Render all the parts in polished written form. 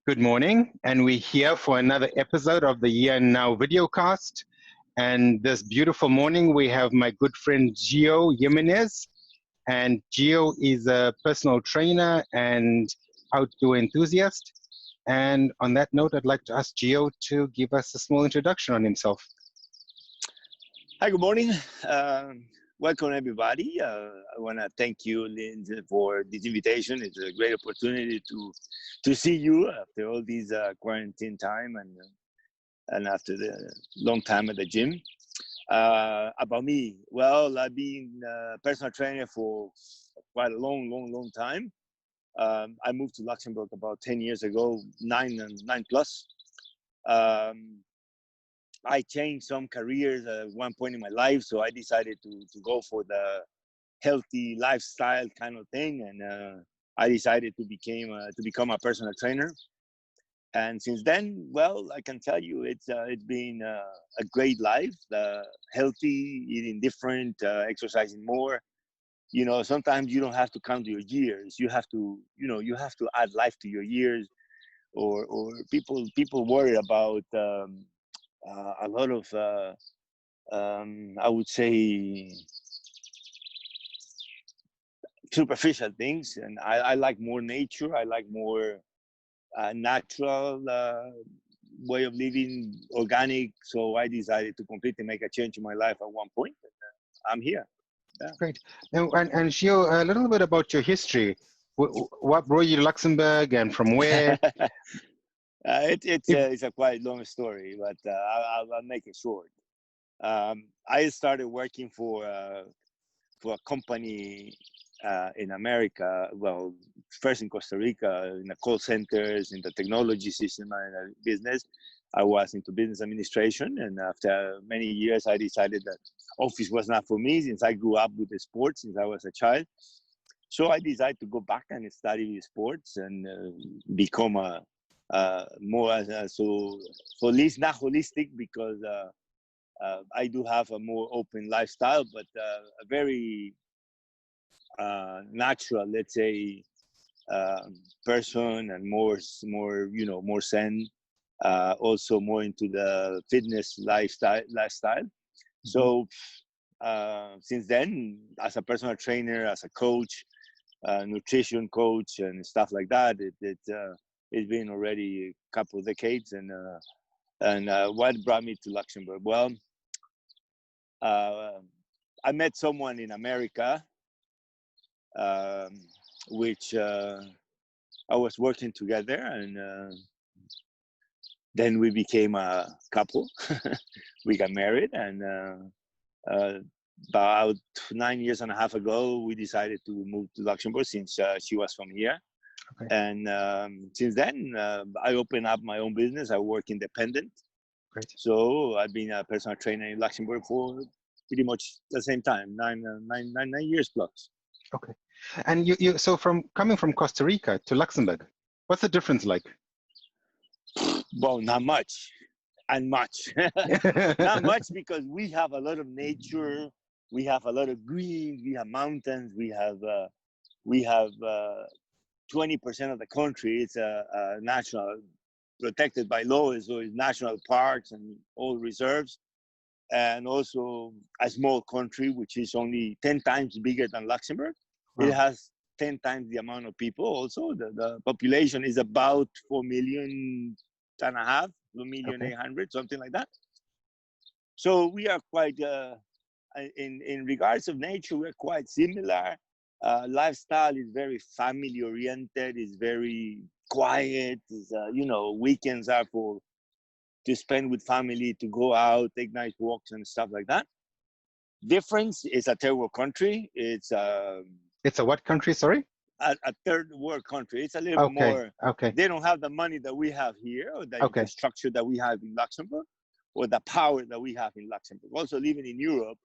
Good morning, and we're here for another episode of the Year Now videocast. And this beautiful morning, we have my good friend Gio Jimenez. And Gio is a personal trainer and outdoor enthusiast. And on that note, I'd like to ask Gio to give us a small introduction on himself. Hi, good morning. Welcome, everybody. I want to thank you, Lindsay, for this invitation. It's a great opportunity to see you after all these quarantine time and after the long time at the gym. About me, well, I've been a personal trainer for quite a long time. I moved to Luxembourg about 10 years ago, nine plus. I changed some careers at one point in my life, so I decided to go for the healthy lifestyle kind of thing, and I decided to become a personal trainer. And since then, well, I can tell you it's been a great life, healthy, eating different, exercising more. You know, sometimes you don't have to count your years. You have to add life to your years, or people worry about. A lot of, I would say, superficial things. And I like more nature. I like more natural way of living, organic. So I decided to completely make a change in my life at one point. And I'm here. Yeah. Great. And Gio, a little bit about your history. What brought you to Luxembourg and from where? It's a quite long story, but I'll make it short. I started working for a company in America. Well, first in Costa Rica, in the call centers, in the technology system and business. I was into business administration, and after many years, I decided that office was not for me since I grew up with the sports since I was a child. So I decided to go back and study sports and become a more so not holistic, because I do have a more open lifestyle, but a very natural, let's say, person, and more more zen, also more into the fitness lifestyle. Mm-hmm. So since then, as a personal trainer, as a coach, nutrition coach and stuff like that, it's been already a couple of decades. And what brought me to Luxembourg? Well, I met someone in America, which I was working together, and then we became a couple. We got married, and about 9.5 years ago, we decided to move to Luxembourg since she was from here. Okay. And since then, I opened up my own business. I work independent. Great. So I've been a personal trainer in Luxembourg for pretty much the same time, 9 years plus. Okay. And you so coming from Costa Rica to Luxembourg, what's the difference like? Well, not much and much. Not much, because we have a lot of nature. We have a lot of green. We have mountains. We have 20% of the country. It's a national, protected by law, so it's national parks and all reserves, and also a small country which is only 10 times bigger than Luxembourg. Wow. It has 10 times the amount of people. Also, the population is about 4.5 million, 4,800,000, something like that. So we are quite, in regards of nature, we're quite similar. Lifestyle is very family oriented, is very quiet, is weekends are to spend with family, to go out, take nice walks and stuff like that. Difference is a third world country. It's a what country, sorry? A third world country. It's a little bit more. Okay. They don't have the money that we have here, or the infrastructure that we have in Luxembourg, or the power that we have in Luxembourg. Also, living in Europe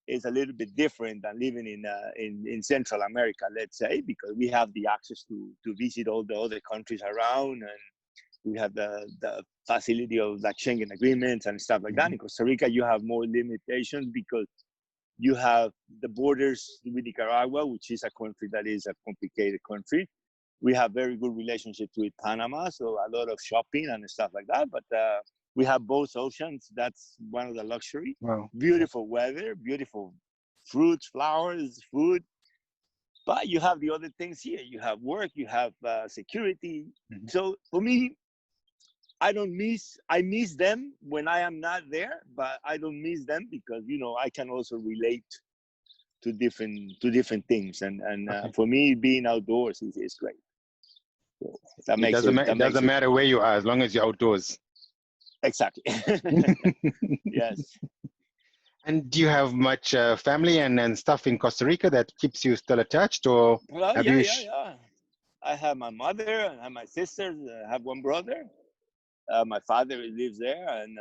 is a little bit different than living in Central America, let's say, because we have the access to visit all the other countries around, and we have the facility of like Schengen agreements and stuff like that. In Costa Rica, you have more limitations because you have the borders with Nicaragua, which is a country that is a complicated country. We have very good relationships with Panama, so a lot of shopping and stuff like that. But we have both oceans. That's one of the luxury. Wow. Beautiful weather, beautiful fruits, flowers, food. But you have the other things here. You have work, you have security. Mhm. So for me, I miss them when I am not there, but I don't miss them because, you know, I can also relate to different things. And Okay. for me, being outdoors is great. So that It makes doesn't it, it doesn't matter where you are as long as you're outdoors. exactly. Yes. And do you have much family and stuff in Costa Rica that keeps you still attached, or Well, have yeah, you? yeah, yeah. I have my mother, I have my sisters, I have one brother. My father lives there, and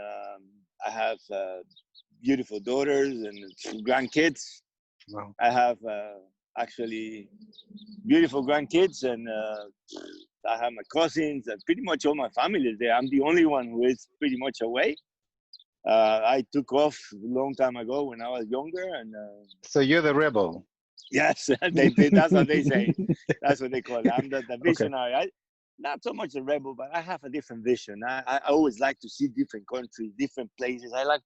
I have beautiful daughters and grandkids. Wow. I have actually beautiful grandkids, and I have my cousins, and pretty much all my family is there. I'm the only one who is pretty much away. I took off a long time ago when I was younger, and So you're the rebel. yes, that's what they say. That's what they call it. I'm the Okay. visionary. Not so much a rebel, but I have a different vision. I always like to see different countries, different places. I like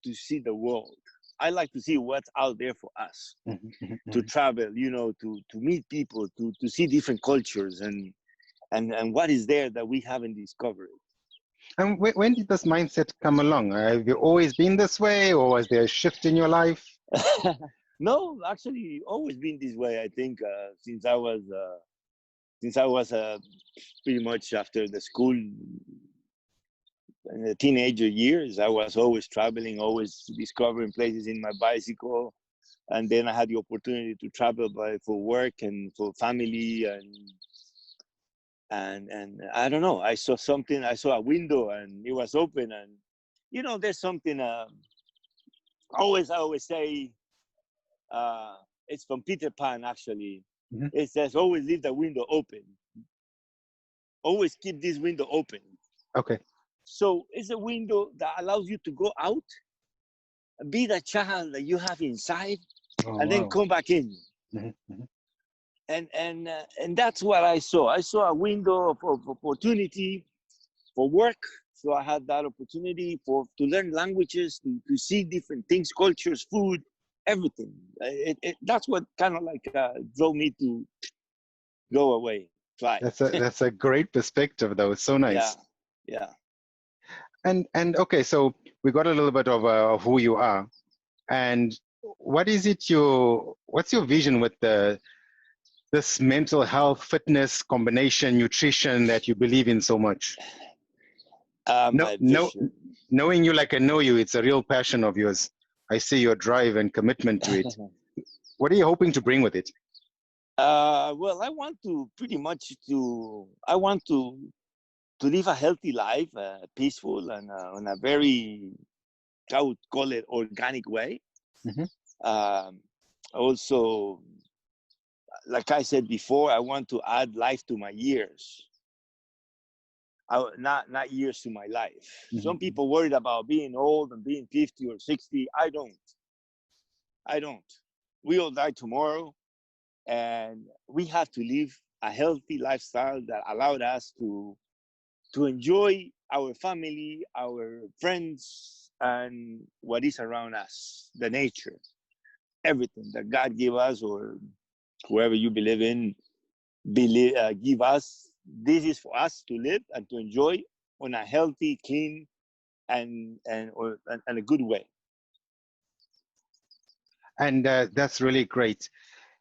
to see the world. I like to see what's out there for us Mhm, mhm, to mhm. travel. You know, to meet people, to see different cultures, and what is there that we haven't discovered. And when did this mindset come along? Have you always been this way, or was there a shift in your life? No, actually, always been this way. I think since I was pretty much after the school in the teenager years, I was always traveling, always discovering places in my bicycle. And then I had the opportunity to travel for work and for family, and I don't know. I saw something. I saw a window and it was open, and you know, there's something. I always say it's from Peter Pan. Actually, Mhm. it says always leave the window open. Always keep this window open. Okay. So it's a window that allows you to go out, be the child that you have inside, Oh and then wow. come back in. Mhm, mhm. And that's what I saw. I saw a window of opportunity for work. So I had that opportunity to learn languages, to see different things, cultures, food, everything. That's what kind of like drove me to go away, fly. That's a great perspective, though. It's so Yeah, nice. yeah. And okay, so we got a little bit of who you are, and what's your vision with this mental health, fitness combination, nutrition that you believe in so much? No, My no, vision. knowing you like I know you, it's a real passion of yours. I see your drive and commitment to it. What are you hoping to bring with it? Well, I want to pretty much I want to live a healthy life, peaceful and in a very, I would call it organic way. Hmm. Um, Also, like I said before, I want to add life to my years. Not years to my life. Some Hmm. people worried about being old and being 50 or 60. I don't. I don't. We all die tomorrow, and we have to live a healthy lifestyle that allowed us to enjoy our family, our friends, and what is around us, the nature, everything that God gave us, or whoever you believe in, give us. This is for us to live and to enjoy on a healthy, clean, and a good way. And that's really great.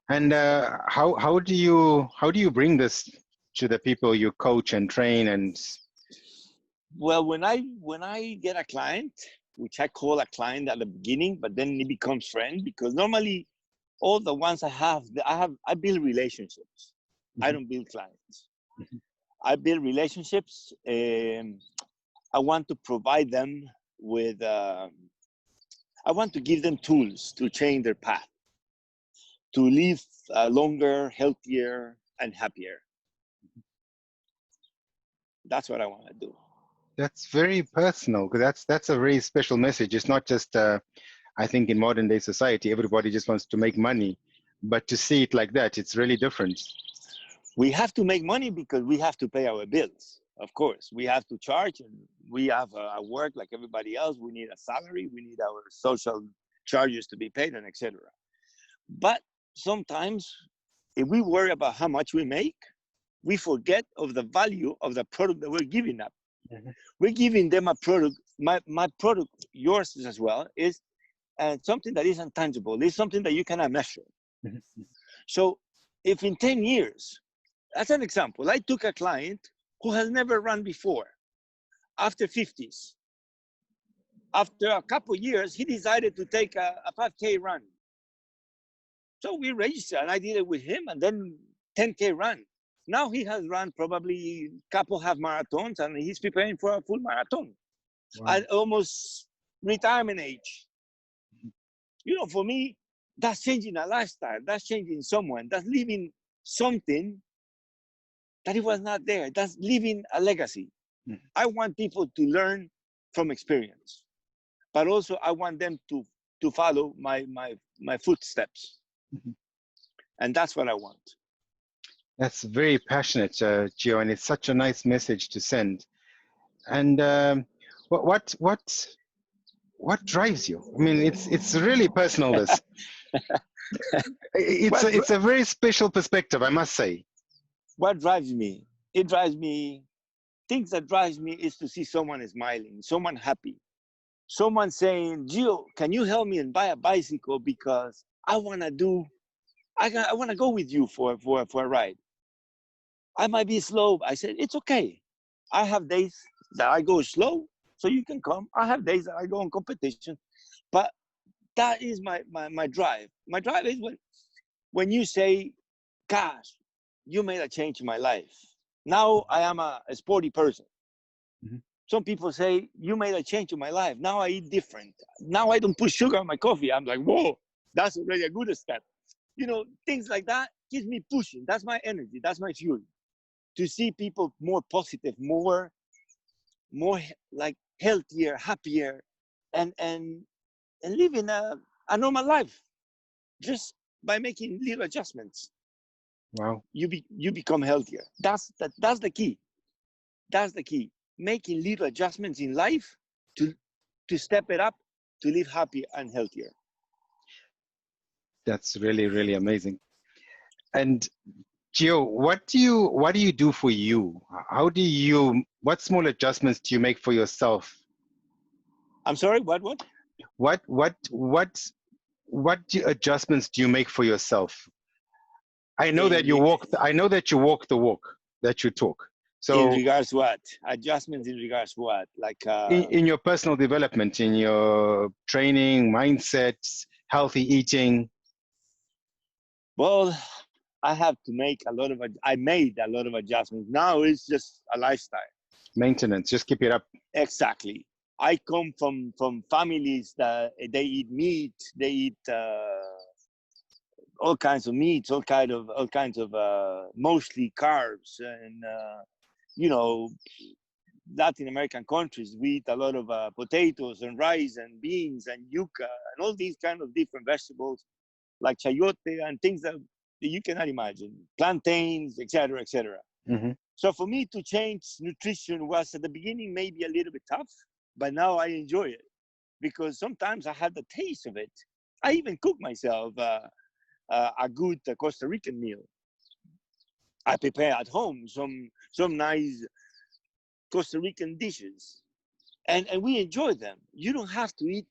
And how do you bring this to the people you coach and train and? Well, when I get a client, which I call a client at the beginning, but then it becomes friend because normally all the ones I build relationships. I Mhm, don't build clients. mhm. I build relationships. I want to provide them with. I want to give them tools to change their path, to live longer, healthier, and happier. That's what I want to do. That's very personal because that's a very special message. It's not just I think in modern day society everybody just wants to make money, but to see it like that, it's really different. We have to make money because we have to pay our bills. Of course, we have to charge, and we have a work like everybody else. We need a salary. We need our social charges to be paid, and etc. But sometimes, if we worry about how much we make, we forget of the value of the product that we're giving up. Mm-hmm. We're giving them a product. My product, yours as well, is something that is intangible. It's something that you cannot measure. Mm-hmm. So if in 10 years, as an example, I took a client who has never run before, after 50s. After a couple of years, he decided to take a 5K run. So we registered, and I did it with him, and then 10K run. Now he has run probably a couple half marathons, and he's preparing for a full marathon. Wow. At almost retirement age. You know, for me, that's changing a lifestyle. That's changing someone. That's leaving something that it was not there. That's leaving a legacy. Mm-hmm. I want people to learn from experience, but also I want them to follow my footsteps. Mm-hmm. And that's what I want. That's very passionate, Gio, and it's such a nice message to send. And what drives you? I mean, it's really personal. This it's a very special perspective, I must say. What drives me? It drives me. Things that drives me is to see someone smiling, someone happy, someone saying, "Gio, can you help me and buy a bicycle because I want to go with you for a ride. I might be slow." I said, "It's okay. I have days that I go slow, so you can come. I have days that I go on competition." But that is my drive. My drive is when you say, "Gosh, you made a change in my life. Now I am a sporty person." Mm-hmm. Some people say, "You made a change in my life. Now I eat different. Now I don't put sugar on my coffee." I'm like, "Whoa, that's already a good step." You know, things like that keeps me pushing. That's my energy. That's my fuel. To see people more positive, more like healthier, happier, and living a normal life, just by making little adjustments. Wow. You become healthier. That's the key. That's the key. Making little adjustments in life to step it up, to live happy and healthier. That's really, really amazing. And Gio, what do you do for you? What small adjustments do you make for yourself? I'm sorry, what? What adjustments do you make for yourself? I know that you walk the walk that you talk. So in regards to what? Adjustments in regards to what? Like in your personal development, in your training, mindsets, healthy eating. Well, I made a lot of adjustments. Now it's just a lifestyle. Maintenance, just keep it up. Exactly. I come from families that they eat meat, they eat all kinds of meats, all kinds of mostly carbs, and you know, Latin American countries, we eat a lot of potatoes and rice and beans and yuca and all these kind of different vegetables like chayote and things that you cannot imagine, plantains, etc., etc. Mm-hmm. So for me to change nutrition was at the beginning maybe a little bit tough, but now I enjoy it because sometimes I had the taste of it. I even cook myself a good Costa Rican meal. I prepare at home some nice Costa Rican dishes, and we enjoy them. You don't have to eat.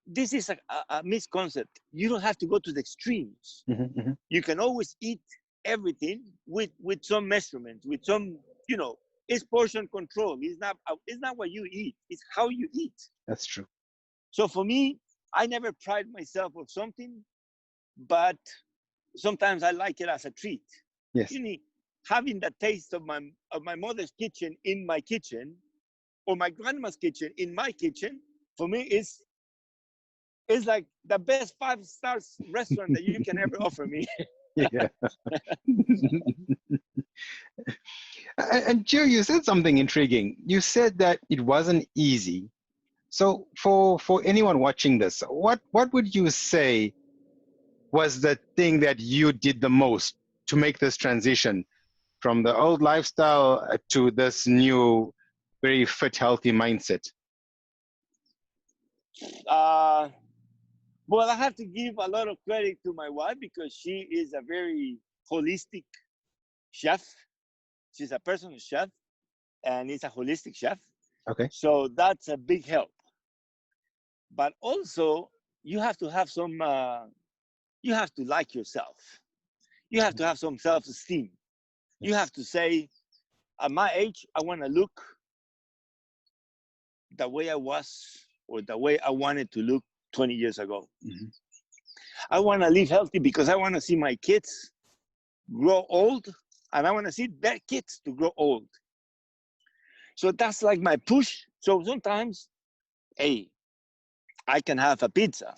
This is a misconcept. You don't have to go to the extremes. Mm-hmm, mm-hmm. You can always eat everything with some measurements, with some, it's portion control. It's not what you eat, it's how you eat. That's true. So for me, I never pride myself of something, but sometimes I like it as a treat. Yes. Having the taste of my mother's kitchen in my kitchen, or my grandma's kitchen in my kitchen, for me is like the best 5-star restaurant that you can ever offer me. Yeah. And Gio, you said something intriguing. You said that it wasn't easy. So for anyone watching this, what would you say was the thing that you did the most to make this transition from the old lifestyle to this new, very fit, healthy mindset? Well, I have to give a lot of credit to my wife because she is a very holistic chef. She's a personal chef and is a holistic chef. Okay. So that's a big help. But also, you have to have some, you have to like yourself. You have to have some self-esteem. You have to say, at my age, I want to look the way I was or the way I wanted to look 20 years ago. Mm-hmm. I want to live healthy because I want to see my kids grow old and I want to see their kids to grow old. So that's like my push. So sometimes, hey, I can have a pizza,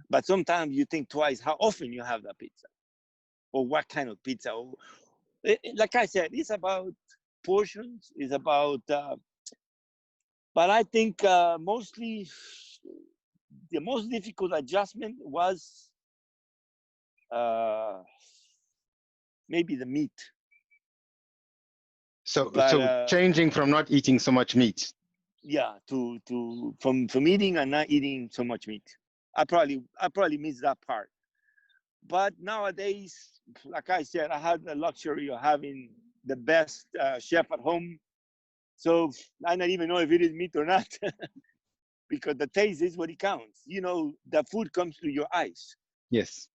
but sometimes you think twice how often you have that pizza or what kind of pizza. Like I said, it's about portions, it's about, but I think mostly the most difficult adjustment was maybe the meat. So But changing from not eating so much meat. yeah, from eating and not eating so much meat. I probably missed that part. But nowadays, like I said, I had the luxury of having the best chef at home. So I don't even know if it is meat or not, because the taste is what it counts. You know, the food comes to your eyes. Yes.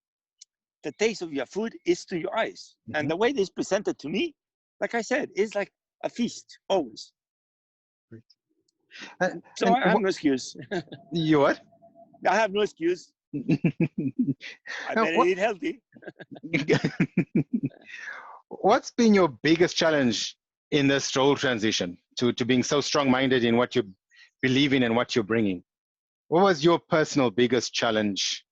The taste of your food is to your eyes. Mm-hmm. And the way it's presented to me, like I said, is like a feast, always. So I have no excuse. You what? I have no excuse. I better eat healthy. What's been your biggest challenge in this role transition to being so strong-minded in what you believe in and what you're bringing? What was your personal biggest challenge?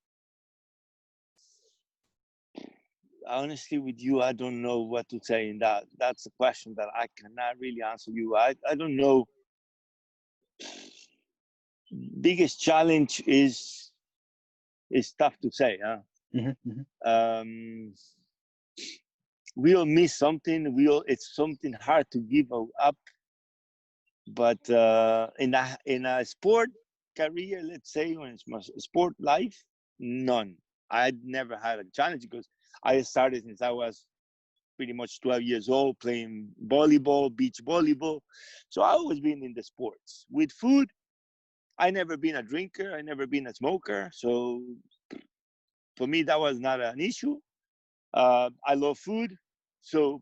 Honestly, with you, I don't know what to say in that. That's a question that I cannot really answer you. I don't know. Biggest challenge is tough to say, huh? Mm-hmm. We'll miss something. It's something hard to give up. But in a sport career, let's say, when it's my sport life, none. I never had a challenge because I started since I was pretty much 12 years old playing volleyball, beach volleyball. So I always been in the sports. With food, I never been a drinker. I never been a smoker. So for me, that was not an issue. I love food. So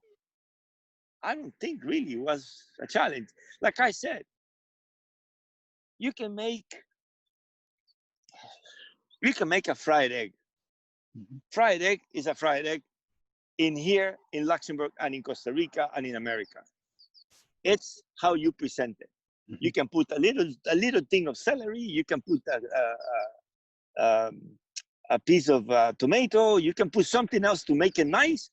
I don't think really it was a challenge. Like I said, you can make a fried egg. Mm-hmm. Fried egg is a fried egg in here, in Luxembourg, and in Costa Rica, and in America. It's how you present it. Mm-hmm. You can put a little thing of celery. You can put a piece of tomato. You can put something else to make it nice.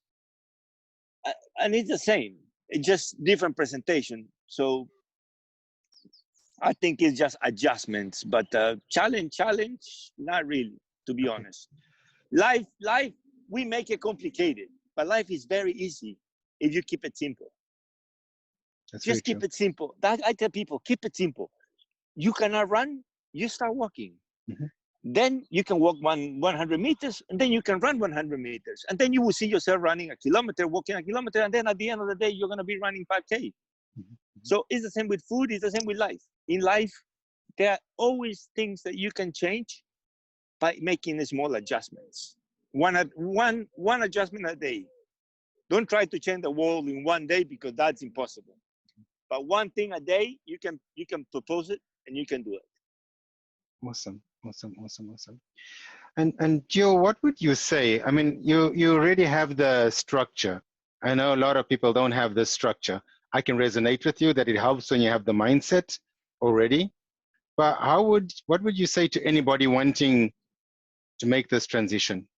And it's the same. It's just different presentation. So I think it's just adjustments. But challenge, not really, to be honest. Life, we make it complicated. But life is very easy if you keep it simple. Just keep it simple. That I tell people, keep it simple. You cannot run, you start walking. Mm-hmm. Then you can walk 100 meters, and then you can run 100 meters. And then you will see yourself running a kilometer, walking a kilometer, and then at the end of the day, you're going to be running 5K. Mm-hmm. So it's the same with food, it's the same with life. In life, there are always things that you can change by making small adjustments. One adjustment a day. Don't try to change the world in one day because that's impossible. But one thing a day, you can propose it and you can do it. Awesome. And Gio, what would you say? I mean, you already have the structure. I know a lot of people don't have this structure. I can resonate with you that it helps when you have the mindset already. But what would you say to anybody wanting to make this transition?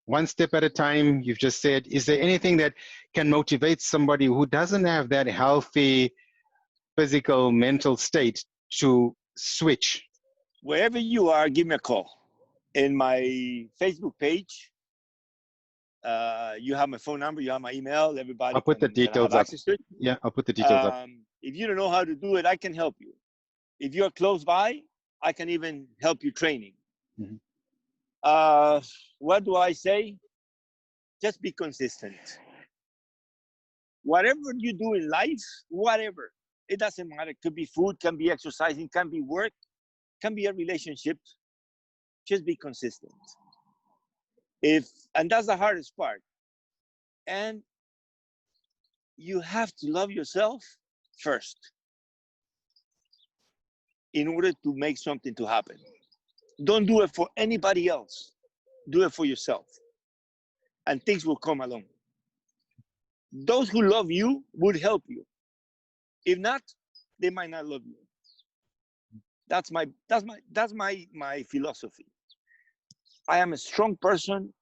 One step at a time, you've just said, is there anything that can motivate somebody who doesn't have that healthy physical, mental state to switch? Wherever you are, give me a call. In my Facebook page, You have my phone number, you have my email. Everybody I'll put the can have details up. access to it. Yeah, I'll put the details up. If you don't know how to do it, I can help you. If you're close by, I can even help you training. Mm-hmm. What do I say? Just be consistent. Whatever you do in life, whatever, it doesn't matter. It could be food, can be exercising, can be work, can be a relationship. Just be consistent. And that's the hardest part. And you have to love yourself first in order to make something to happen. Don't do it for anybody else. Do it for yourself. And things will come along. Those who love you would help you. If not, they might not love you. That's my philosophy. I am a strong person.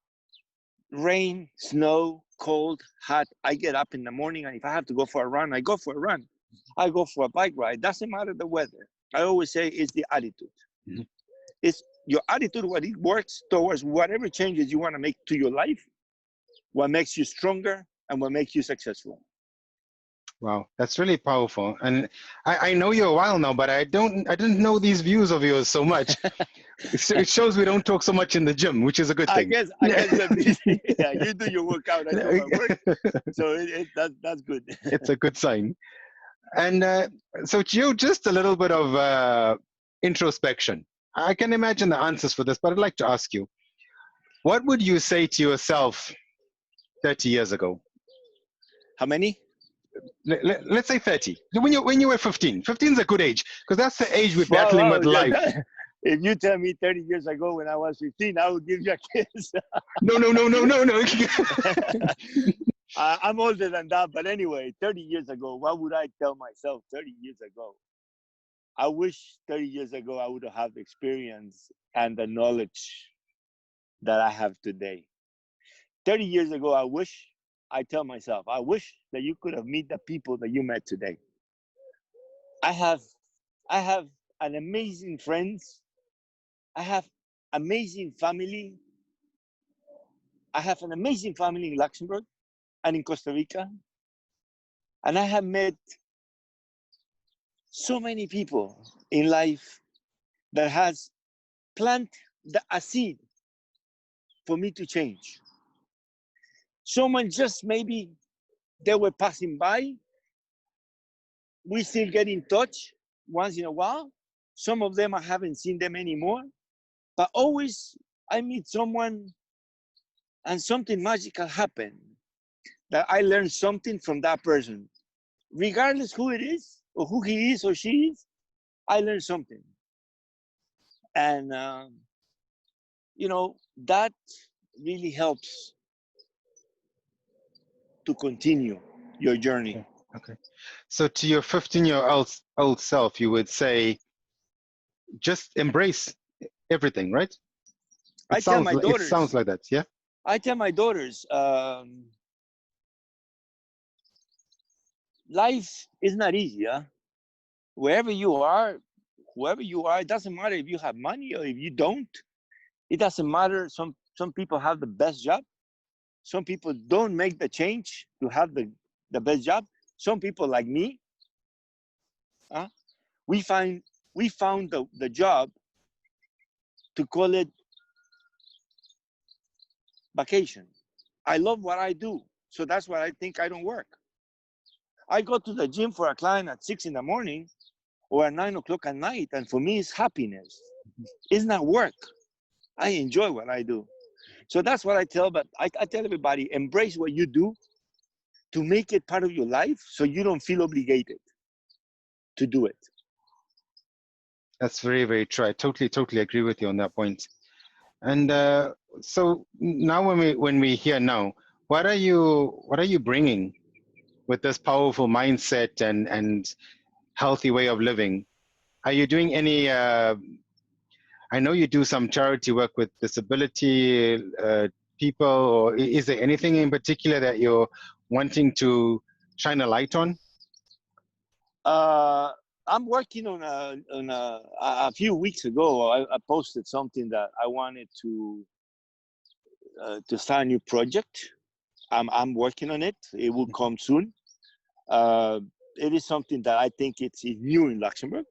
Rain, snow, cold, hot. I get up in the morning, and if I have to go for a run, I go for a run. I go for a bike ride. Doesn't matter the weather. I always say it's the attitude. Mm-hmm. It's your attitude, what it works towards whatever changes you want to make to your life, what makes you stronger and what makes you successful. Wow, that's really powerful. And I know you a while now, but I didn't know these views of yours so much. It shows we don't talk so much in the gym, which is a good thing. I guess we're busy. Yeah, you do your workout, I do my work. So that's good. It's a good sign. And so Gio, just a little bit of introspection. I can imagine the answers for this, but I'd like to ask you, what would you say to yourself 30 years ago? How many? Let's say 30. When you were 15. 15 is a good age, because that's the age we're battling with life. If you tell me 30 years ago when I was 15, I would give you a kiss. No. I'm older than that, but anyway, 30 years ago, what would I tell myself 30 years ago? I wish 30 years ago I would have had the experience and the knowledge that I have today. 30 years ago, I tell myself, I wish that you could have met the people that you met today. I have an amazing friends. I have amazing family. I have an amazing family in Luxembourg and in Costa Rica. And I have met so many people in life that has planted a seed for me to change. Someone just maybe they were passing by. We still get in touch once in a while. Some of them I haven't seen them anymore. But always I meet someone and something magical happened, that I learned something from that person. Regardless who it is, or who he is or she is, I learned something. And, that really helps to continue your journey. Okay. So to your 15-year-old self, you would say, just embrace everything, right? I tell my daughters. It sounds like that, yeah? I tell my daughters, life is not easy, huh? Wherever you are, whoever you are, it doesn't matter if you have money or if you don't. It doesn't matter. Some people have the best job. Some people don't make the change to have the best job. Some people like me, we found the job to call it vacation. I love what I do. So that's why I think I don't work. I go to the gym for a client at 6 a.m. or at 9 o'clock at night. And for me, it's happiness. It's not work. I enjoy what I do. So that's what I tell, but I tell everybody, embrace what you do to make it part of your life so you don't feel obligated to do it. That's very, very true. I totally agree with you on that point. And so now when we hear now, what are you bringing with this powerful mindset and healthy way of living? Are you doing any, I know you do some charity work with disability people, or is there anything in particular that you're wanting to shine a light on? I'm working on a few weeks ago, I posted something that I wanted to to start a new project. I'm working on it. It will come soon. It is something that I think it's new in Luxembourg,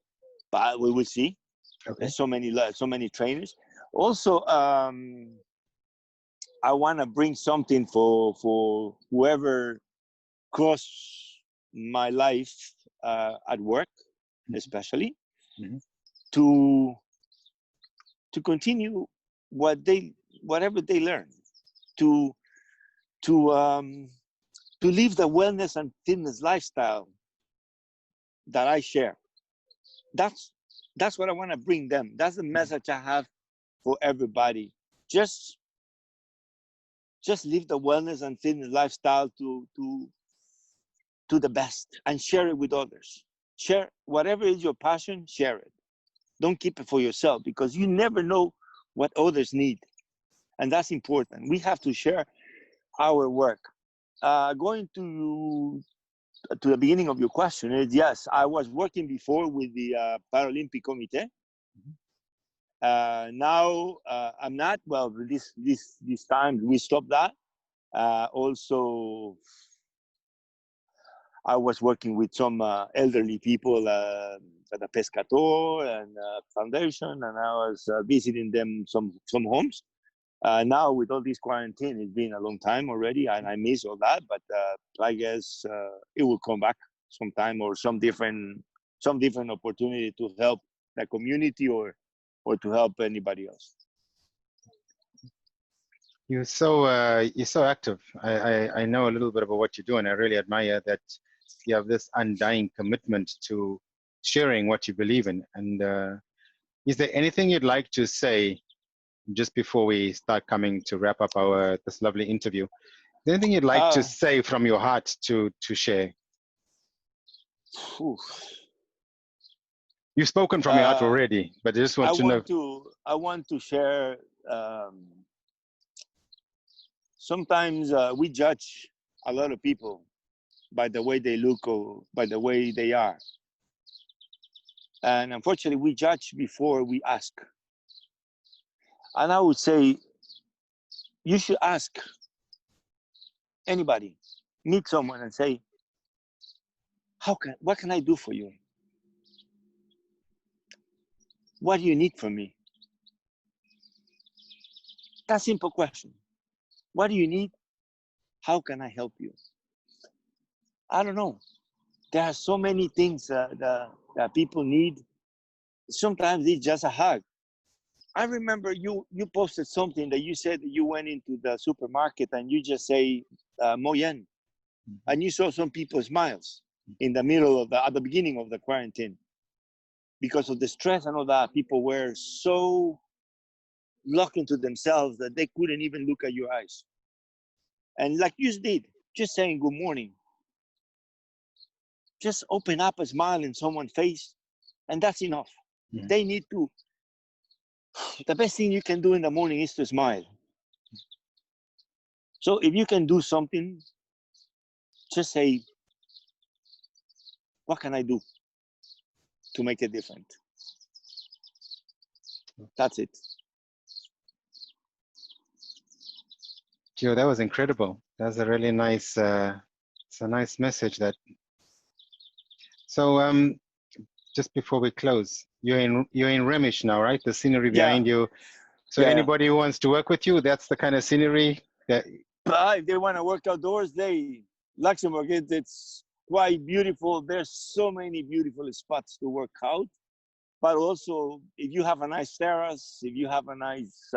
but we will see. Okay. There's so many trainers. Also, I want to bring something for whoever cross my life at work, especially, to continue whatever they learn, to live the wellness and fitness lifestyle that I share. That's what I want to bring them. That's the message I have for everybody. Just live the wellness and fitness lifestyle to the best and share it with others. Share whatever is your passion, share it. Don't keep it for yourself, because you never know what others need. And that's important. We have to share our work. Going to the beginning of your question is, yes, I was working before with the Paralympic Committee. Now I'm not. Well, this time we stopped that. Also, I was working with some elderly people at the Pescator and Foundation, and I was visiting them some homes. Now with all this quarantine, it's been a long time already, and I miss all that. But I guess it will come back sometime, or some different opportunity to help the community or to help anybody else. You're so active. I know a little bit about what you do, and I really admire that you have this undying commitment to sharing what you believe in. And is there anything you'd like to say just before we start coming to wrap up this lovely interview? Is there anything you'd like to say from your heart to share? You've spoken from your heart already, but I just want to know. I want to share. Sometimes we judge a lot of people by the way they look or by the way they are. And unfortunately, we judge before we ask. And I would say, you should ask anybody, meet someone and say, what can I do for you? What do you need from me? That simple question. What do you need? How can I help you? I don't know. There are so many things that people need. Sometimes it's just a hug. I remember you posted something that you said that you went into the supermarket and you just say, Moyen. And you saw some people smiles in the middle of at the beginning of the quarantine. Because of the stress and all that, people were so locked into themselves that they couldn't even look at your eyes. And like you did, just saying good morning. Just open up a smile in someone's face, and that's enough. Yeah. They need to. The best thing you can do in the morning is to smile. So if you can do something, just say, what can I do to make it different? That's it. Gio, that was incredible. That's a really nice, it's a nice message. That. So just before we close, you're in Remish now, right? The scenery behind you. So anybody who wants to work with you, that's the kind of scenery that. If they want to work outdoors, Luxembourg, it's quite beautiful. There's so many beautiful spots to work out. But also, if you have a nice terrace, if you have a nice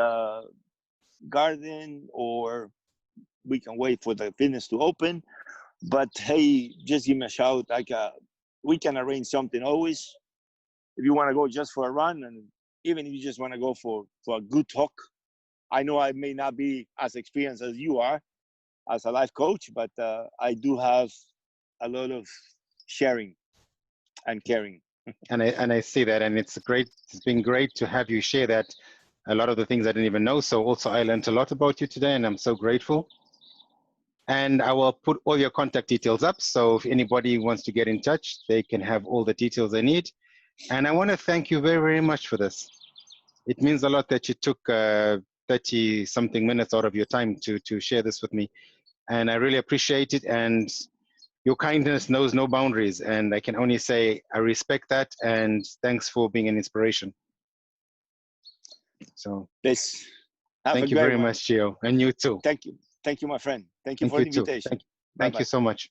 garden, or we can wait for the fitness to open. But hey, just give me a shout. We can arrange something always. If you want to go just for a run, and even if you just want to go for a good talk. I know I may not be as experienced as you are as a life coach, but I do have a lot of sharing and caring. And I see that, and it's great. It's been great to have you share that. A lot of the things I didn't even know. So also I learned a lot about you today, and I'm so grateful. And I will put all your contact details up. So if anybody wants to get in touch, they can have all the details they need. And I want to thank you very, very much for this. It means a lot that you took 30 something minutes out of your time to share this with me. And I really appreciate it. And your kindness knows no boundaries. And I can only say I respect that. And thanks for being an inspiration. So Please have a thank you great very one. much, Gio. And you too. Thank you, my friend. Thank you for the Too. invitation. Thank you so much.